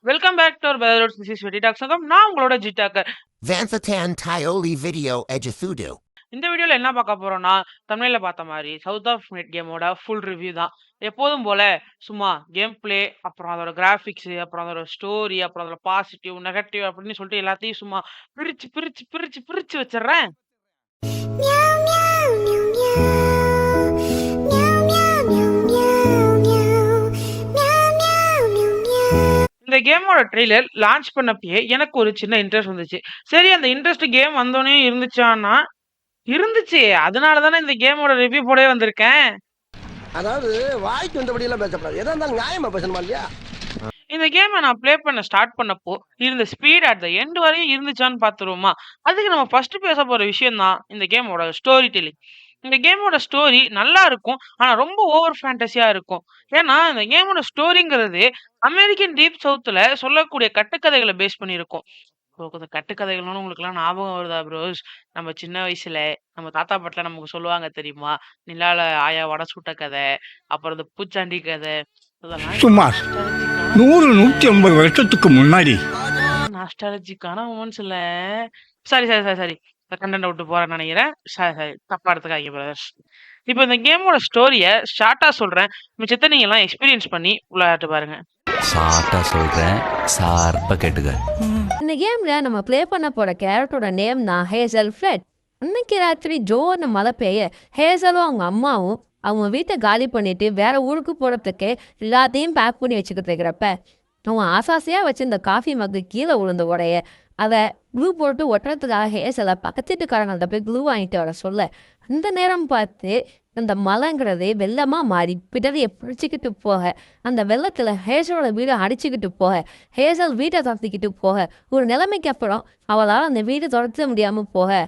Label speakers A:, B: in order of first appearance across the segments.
A: Welcome back to our brothers this is Vetti talk Sangam. நான் உங்களோட ஜிட்டாக்கர்.
B: Vanthatan Tyoli Video Eduthudu.
A: இந்த வீடியோல என்ன பார்க்க போறோம்னா, தமிழ்ல பார்த்த மாதிரி சவுத் ஆஃப் மிட் கேமோட ஃபுல் ரிவ்யூ தான். எப்போதும் போல சும்மா கேம் பிளே, அப்புறம் அதோட கிராஃபிக்ஸ், அப்புறம் அதோட ஸ்டோரி, அப்புறம் அதோட பாசிட்டிவ், நெகட்டிவ் அப்படின்னு சொல்லிட்டு எல்லாத்தையும் சும்மா பிரிச்சு பிரிச்சு பிரிச்சு பிரிச்சு வச்சிடுறேன். இந்த கேமோட ட்ரெய்லர் லான்ச் பண்ணப்பயே எனக்கு ஒரு சின்ன இன்ட்ரெஸ்ட் வந்துச்சு. சரி, அந்த இன்ட்ரெஸ்ட் கேம் வந்தோடனே இருந்துச்சான்னா இருந்துச்சு. அதனால தானே இந்த கேமோட ரிவ்யூ போடவே வந்திருக்கேன்.
C: அதாவது வாய்க்கு வந்தபடி எல்லாம் பேசக்கூடாது. எதா இருந்தாலும் நியாயமா பேசணுமா இல்லையா?
A: இந்த கேமை நான் ப்ளே பண்ண ஸ்டார்ட் பண்ணப்போ இருந்த ஸ்பீட் அட் த எண்ட் வரையும் இருந்துச்சான்னு பார்த்துருவோமா? அதுக்கு நம்ம ஃபர்ஸ்ட் பேச போற விஷயம் தான் இந்த கேமோட ஸ்டோரி டெல்லிங். இந்த கேமோட ஸ்டோரி நல்லா இருக்கும், ஆனா ரொம்ப ஓவர் ஃபேண்டஸியா இருக்கும். ஏன்னா இந்த கேமோட ஸ்டோரிங்கிறது அமெரிக்கன் டீப் சவுத்துல சொல்லக்கூடிய கட்டுக்கதைகளை பேஸ் பண்ணியிருக்கும். இந்த கட்டுக்கதைகள்னு உங்களுக்குலாம் ஞாபகம் வருதா ப்ரோஸ்? நம்ம சின்ன வயசுல நம்ம தாத்தா பாட்டிலாம் நமக்கு சொல்லுவாங்க தெரியுமா? நிலால ஆயா வடை சுட்ட கதை, அப்புறம் இந்த பூச்சாண்டி கதை, இதெல்லாம்
D: சுமார் 100-150 வருஷத்துக்கு முன்னாடி
A: நாஸ்டாலஜிக்கான மொமெண்ட்ஸ் இல்ல. சரி சரி சரி சரி கண்டென்ட் விட்டு போறேன்னு நினைக்கிறேன். சரி சரி தப்பா எடுத்துக்காதீங்க பிரதர்ஸ். இப்போ இந்த கேமோட ஸ்டோரியை ஷார்ட்டா சொல்றேன், மிச்சத்தை நீங்க எல்லாம் எக்ஸ்பீரியன்ஸ் பண்ணி விளையாட்டு பாருங்க.
E: ஷார்ட்டா சொல்றேன், ஷார்ப்பா கேட்டுக்க.
F: இந்த கேம்ல நம்ம ப்ளே பண்ண போற கேரக்டரோட நேம் தான் ஹேசல் ஃப்ரெட். அன்னைக்கு ராத்திரி ஜோர்னு மழை பெய்ய ஹேசலும் அவங்க அம்மாவும் அவங்க வீட்டை காலி பண்ணிட்டு வேற ஊருக்கு போறதுக்கு எல்லாத்தையும் பேக் பண்ணி வச்சுக்கிட்டு இருக்கிறப்ப அவன் ஆசாசையாக வச்சு இந்த காஃபி மக்கு கீழே விழுந்த உடைய அதை க்ளூ போட்டு ஒட்டுறதுக்காக ஹேசலை பக்கத்து வீட்டுக்காரங்கள்ட்ட போய் க்ளூ வாங்கிட்டு வர சொல்ல, அந்த நேரம் பார்த்து அந்த மலைங்கிறது வெள்ளமாக மாறி பிடரியை பிடிச்சிக்கிட்டு போக, அந்த வெள்ளத்தில் ஹேசலோட வீடை அடிச்சுக்கிட்டு போக, ஹேசல் வீட்டை துரத்திக்கிட்டு போக, ஒரு நிலைமைக்கு அப்புறம் அவளால் அந்த வீட்டை துரத்த முடியாமல் போக,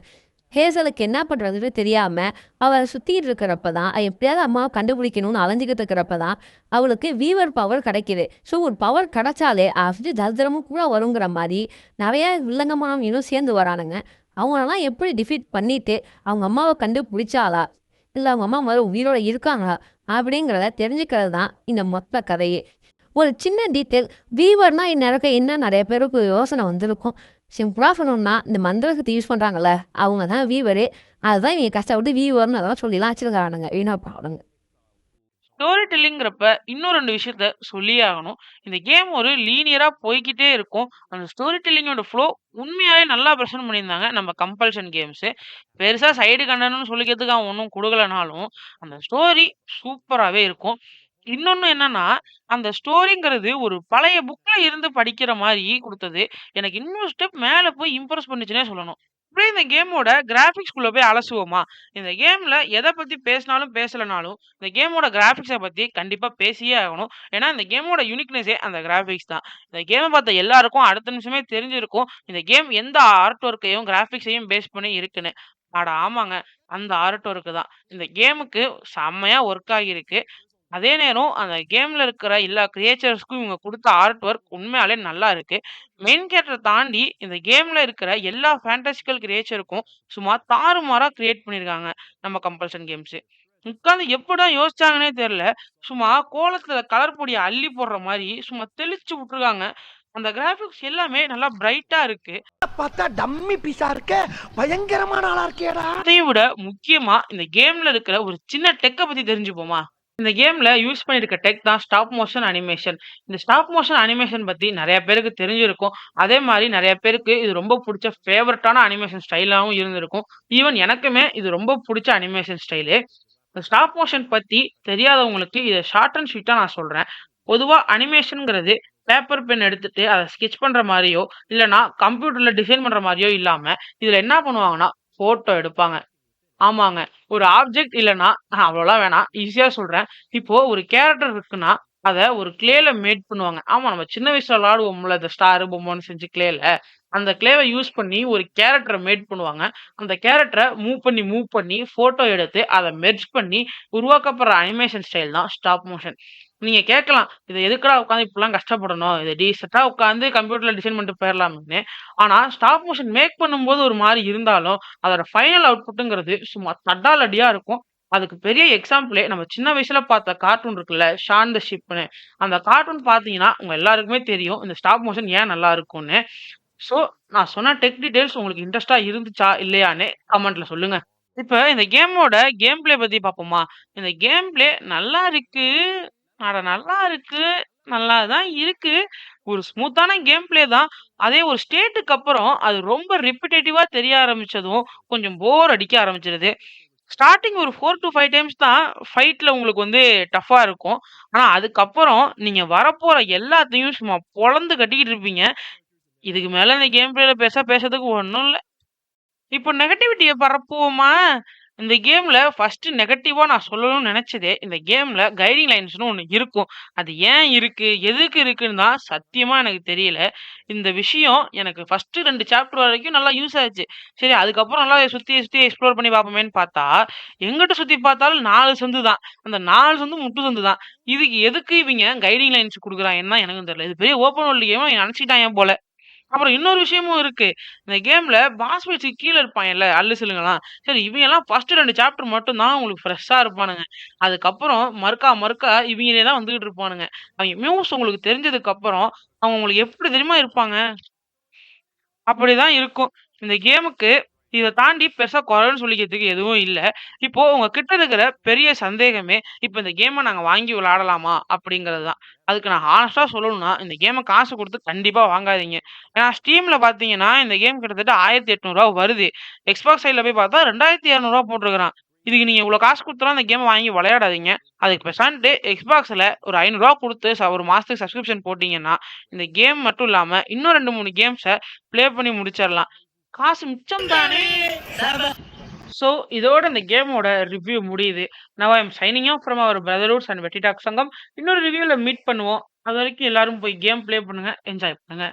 F: ஹேசலுக்கு என்ன பண்ணுறதுன்னு தெரியாமல் அவளை சுற்றிட்டு இருக்கிறப்ப தான், எப்படியாவது அம்மாவை கண்டுபிடிக்கணும்னு அலைஞ்சிக்கிட்டு இருக்கிறப்ப தான் அவளுக்கு வீவர் பவர் கிடைக்கிது. ஸோ ஒரு பவர் கிடைச்சாலே அப்படி தரித்திரமும் கூட வருங்கிற மாதிரி நிறைய வில்லங்கமான இன்னும் சேர்ந்து வரானுங்க. அவங்களெல்லாம் எப்படி டிஃபீட் பண்ணிட்டு அவங்க அம்மாவை கண்டுபிடிச்சாலா இல்லை அவங்க அம்மா மாதிரி உயிரோட இருக்காங்களா அப்படிங்கிறத தெரிஞ்சுக்கிறது தான் இந்த மொத்த கதையே. ஒரு சின்ன டீட்டெயில், வீவர்னா இந்நேரம் என்ன நிறைய பேருக்கு யோசனை வந்திருக்கும். சிம்பிளாக சொல்லணும்னா இந்த மந்திரத்தை யூஸ் பண்ணுறாங்கல்ல அவங்க தான் வீவரு. அதுதான் இவங்க கஷ்டப்பட்டு வீவர்னு அதெல்லாம் சொல்லலாம் வச்சிருக்கானுங்க வீணா பாடுங்க.
A: ஸ்டோரி டெல்லிங்கிறப்ப இன்னும் ரெண்டு விஷயத்த சொல்லியே ஆகணும். இந்த கேம் ஒரு லீனியரா போய்கிட்டே இருக்கும். அந்த ஸ்டோரி டெல்லிங்கோட ஃப்ளோ உண்மையாவே நல்லா ப்ரெசென்ட் பண்ணியிருந்தாங்க நம்ம கம்பல்ஷன் கேம்ஸ். பெருசா சைடு கண்டென்ட்னு சொல்லிக்கிறதுக்கு அவன் ஒன்றும் கொடுக்கலனாலும் அந்த ஸ்டோரி சூப்பராகவே இருக்கும். இன்னொன்னு என்னன்னா, அந்த ஸ்டோரிங்கிறது ஒரு பழைய புக்ல இருந்து படிக்கிற மாதிரி கொடுத்தது எனக்கு இன்னும் ஸ்டெப் மேல போய் இம்ப்ரெஸ் பண்ணுச்சுன்னே சொல்லணும். அப்படியே இந்த கேமோட கிராஃபிக்ஸ்குள்ள போய் அலசுவோமா? இந்த கேம்ல எதை பத்தி பேசினாலும் பேசலனாலும் இந்த கேமோட கிராஃபிக்ஸை பத்தி கண்டிப்பா பேசியே ஆகணும். ஏன்னா இந்த கேமோட யூனிக்னஸே அந்த கிராஃபிக்ஸ் தான். இந்த கேமை பார்த்த எல்லாருக்கும் அடுத்த நிமிஷமே தெரிஞ்சிருக்கும் இந்த கேம் எந்த ஆர்ட் ஒர்க்கையும் கிராஃபிக்ஸையும் பேஸ் பண்ணி இருக்குன்னு. அட ஆமாங்க, அந்த ஆர்ட் ஒர்க்கு தான் இந்த கேமுக்கு செம்மையா ஒர்க் ஆகியிருக்கு. அதே நேரம் அந்த கேம்ல இருக்கிற எல்லா கிரியேச்சர்ஸ்க்கும் இவங்க கொடுத்த ஆர்ட் ஒர்க் உண்மையாலே நல்லா இருக்கு. மெயின் கேரக்டரை தாண்டி இந்த கேம்ல இருக்கிற எல்லா ஃபேண்டசிக்கல் கிரியேச்சருக்கும் சும்மா தாறுமாறா கிரியேட் பண்ணியிருக்காங்க நம்ம கம்பல்ஷன் கேம்ஸ். உட்காந்து எப்படா யோசிச்சாங்கன்னே தெரியல. சும்மா கோலத்துல கலர் பொடியை அள்ளி போடுற மாதிரி சும்மா தெளிச்சு விட்டுருக்காங்க. அந்த கிராபிக்ஸ் எல்லாமே நல்லா பிரைட்டா இருக்கு.
C: பார்த்தா டம்மி பீஸா இருக்க, பயங்கரமான ஆளா இருக்கேடா.
A: அதையும் விட முக்கியமா இந்த கேம்ல இருக்கிற ஒரு சின்ன டெக்கை பத்தி தெரிஞ்சுப்போமா? இந்த கேம்ல யூஸ் பண்ணிருக்க டெக் தான் ஸ்டாப் மோஷன் அனிமேஷன். இந்த ஸ்டாப் மோஷன் அனிமேஷன் பத்தி நிறைய பேருக்கு தெரிஞ்சிருக்கும். அதே மாதிரி நிறைய பேருக்கு இது ரொம்ப பிடிச்ச ஃபேவரட்டான அனிமேஷன் ஸ்டைலாகவும் இருந்திருக்கும். ஈவன் எனக்குமே இது ரொம்ப பிடிச்ச அனிமேஷன் ஸ்டைலு. இந்த ஸ்டாப் மோஷன் பத்தி தெரியாதவங்களுக்கு இதை ஷார்ட் அண்ட் ஸ்வீட்டா நான் சொல்றேன். பொதுவா அனிமேஷன்ங்கிறது பேப்பர் பென் எடுத்துட்டு அதை ஸ்கெட்ச் பண்ற மாதிரியோ இல்லைன்னா கம்ப்யூட்டர்ல டிசைன் பண்ற மாதிரியோ இல்லாம இதுல என்ன பண்ணுவாங்கன்னா போட்டோ எடுப்பாங்க. ஆமாங்க. ஒரு ஆப்ஜெக்ட் இல்லன்னா அவ்வளோலாம் வேணாம். ஈஸியா சொல்றேன். இப்போ ஒரு கேரக்டர் இருக்குன்னா, அத ஒரு கிளேல மேட் பண்ணுவாங்க. ஆமா, நம்ம சின்ன வயசுல விளையாடுவோம்ல, இந்த ஸ்டார் பொம்மைன்னு செஞ்சு கிளேல. அந்த கிளேவ யூஸ் பண்ணி ஒரு கேரக்டர மேட் பண்ணுவாங்க. அந்த கேரக்டர மூவ் பண்ணி ஃபோட்டோ எடுத்து அத மெர்ஜ் பண்ணி உருவாக்கப்படுற அனிமேஷன் ஸ்டைல் தான் ஸ்டாப் மோஷன். நீங்க கேட்கலாம், "இத எதுக்குடா உட்காந்து இப்படிலாம் கஷ்டப்படணும்? இத டீசென்ட்டா உட்காந்து கம்ப்யூட்டர்ல டிசைன் பண்ணிட்டு போயிரலாமேன்னு." ஆனா ஸ்டாப் மோஷன் மேக் பண்ணும்போது ஒரு மாரி இருந்தாலும், அதோட ஃபைனல் அவுட்புட்ங்கிறது சும்மா தடாலடியா இருக்கும். அதுக்கு பெரிய எக்ஸாம்பிளே நம்ம சின்ன வயசுல பார்த்த கார்ட்டூன் இருக்குல்ல, ஷான் த ஷிப்னு. அந்த கார்ட்டூன் பார்த்தீங்கன்னா, உங்க எல்லாருக்குமே தெரியும் இந்த ஸ்டாப் மோஷன் ஏன் நல்லா இருக்கும்னு. ஸோ, நான் சொன்ன டெக் டீட்டெயில்ஸ் உங்களுக்கு இன்ட்ரெஸ்ட்டா இருந்துச்சா? இல்லையான்னு கமெண்ட்ல சொல்லுங்க. இப்ப இந்த கேமோட கேம் பிளே பத்தி பார்ப்போமா? இந்த கேம் பிளே நல்லா இருக்கு. அட நல்லா இருக்கு. நல்லா தான் இருக்கு. ஒரு ஸ்மூத்தான கேம் பிளே தான். அதே ஒரு ஸ்டேட்டுக்கு அப்புறம் அது ரொம்ப ரிப்பிட்டேட்டிவா தெரிய ஆரம்பிச்சதும், கொஞ்சம் போர் அடிக்க ஆரம்பிச்சுருது. ஸ்டார்ட்டிங் ஒரு 4 to 5 டைம்ஸ் தான் ஃபைட்ல உங்களுக்கு வந்து டஃப்பா இருக்கும். ஆனா அதுக்கப்புறம் நீங்க வரப்போற எல்லாத்தையும் சும்மா பொளந்து கட்டிக்கிட்டு இருப்பீங்க. இதுக்கு மேல இந்த கேம் பிளேல பேசுறதுக்கு ஒண்ணும் இல்ல. இப்போ நெகட்டிவிட்டிய பரப்புவோமா? இந்த கேம்ல ஃபர்ஸ்ட் நெகட்டிவா நான் சொல்லணும்னு நெனச்சதே, இந்த கேம்ல கைடிங் லைன்ஸ்ன்னு ஒண்ணு இருக்கும். அது ஏன் இருக்கு? எதுக்கு இருக்குன்னு தான் சத்தியமா எனக்கு தெரியல. இந்த விஷயம் எனக்கு ஃபர்ஸ்ட் 2 சாப்டர் வரைக்கும் நல்லா யூஸ் ஆச்சு. சரி அதுக்கப்புறம் நல்லா சுத்தி சுத்தி எக்ஸ்ப்ளோர் பண்ணி பார்ப்போமேன்னு பார்த்தா, எங்கிட்டு சுத்தி பார்த்தாலும் 4 சந்து தான். அந்த 4 சந்தும் முட்டு சந்து தான். இதுக்கு எதுக்கு இவிங்க கைடிங் லைன்ஸ் குடுக்குறாங்கன்னு தான் எனக்கும் தெரியல. இது பெரிய ஓப்பன் வேர்ல்ட் கேமா நெனச்சுக்கிட்டாய்ங்க போல. அப்புறம் இன்னொரு விஷயமும் இருக்கு. இந்த கேம்ல பாஸ் ஃபைட்ஸ்க்கு கீழ இருப்பாங்கல்ல, அல்லுசிலுங்கலாம். சரி இவங்கலாம் ஃபர்ஸ்ட் 2 சாப்டர் மட்டும் தான் உங்களுக்கு ஃப்ரெஷ்ஷா இருப்பானுங்க. அதுக்கப்புறம் மறுக்கா மறுக்கா இவங்களே தான் வந்துகிட்டு இருப்பானுங்க. அவைங்க மியூஸ் உங்களுக்கு தெரிஞ்சதுக்கு அப்புறம், அவங்க உங்களுக்கு எப்படி தெரியுமா இருப்பாங்க? அப்படிதான் இருக்கும். இந்த கேமுக்கு இத தாண்டி பெருசா குறைன்னு சொல்லிக்கிறதுக்கு எதுவும் இல்ல. இப்போ உங்க கிட்ட இருக்கிற பெரிய சந்தேகமே, இப்ப இந்த கேம நாங்க வாங்கி விளையாடலாமா? அப்படிங்கிறது தான். அதுக்கு நான் ஹானஸ்ட்டா சொல்லணும்னா, இந்த கேம காசு குடுத்து கண்டிப்பா வாங்காதீங்க. ஏன்னா Steamல பார்த்தீங்கன்னா, இந்த கேம் கிட்டத்தட்ட ரூ. 1800 வருது. Xbox சைட்ல போய் பார்த்தா ரூ. 2200 போட்டிருக்கான். இதுக்கு நீங்க இவ்வளோ காசு குடுத்துலாம் இந்த கேம வாங்கி விளையாடாதீங்க. அதுக்கு பெசான்ட்டு Xboxல ஒரு ரூ. 500 குடுத்து ஒரு மாசத்துக்கு சப்ஸ்கிரிப்ஷன் போட்டீங்கன்னா, இந்த கேம் மட்டும் இல்லாம இன்னும் 2, 3 கேம்ஸ ப்ளே பண்ணி முடிச்சிரலாம். காசு மிச்சம் தானே! ஸோ, இதோட இந்த கேமோட ரிவ்யூ முடியுது. Now I am signing off from our brotherhoods and வெட்டி டாக் சங்கம். இன்னொரு ரிவ்யூல மீட் பண்ணுவோம். அதுவரைக்கும் எல்லாரும் போய் கேம் ப்ளே பண்ணுங்க. என்ஜாய் பண்ணுங்க.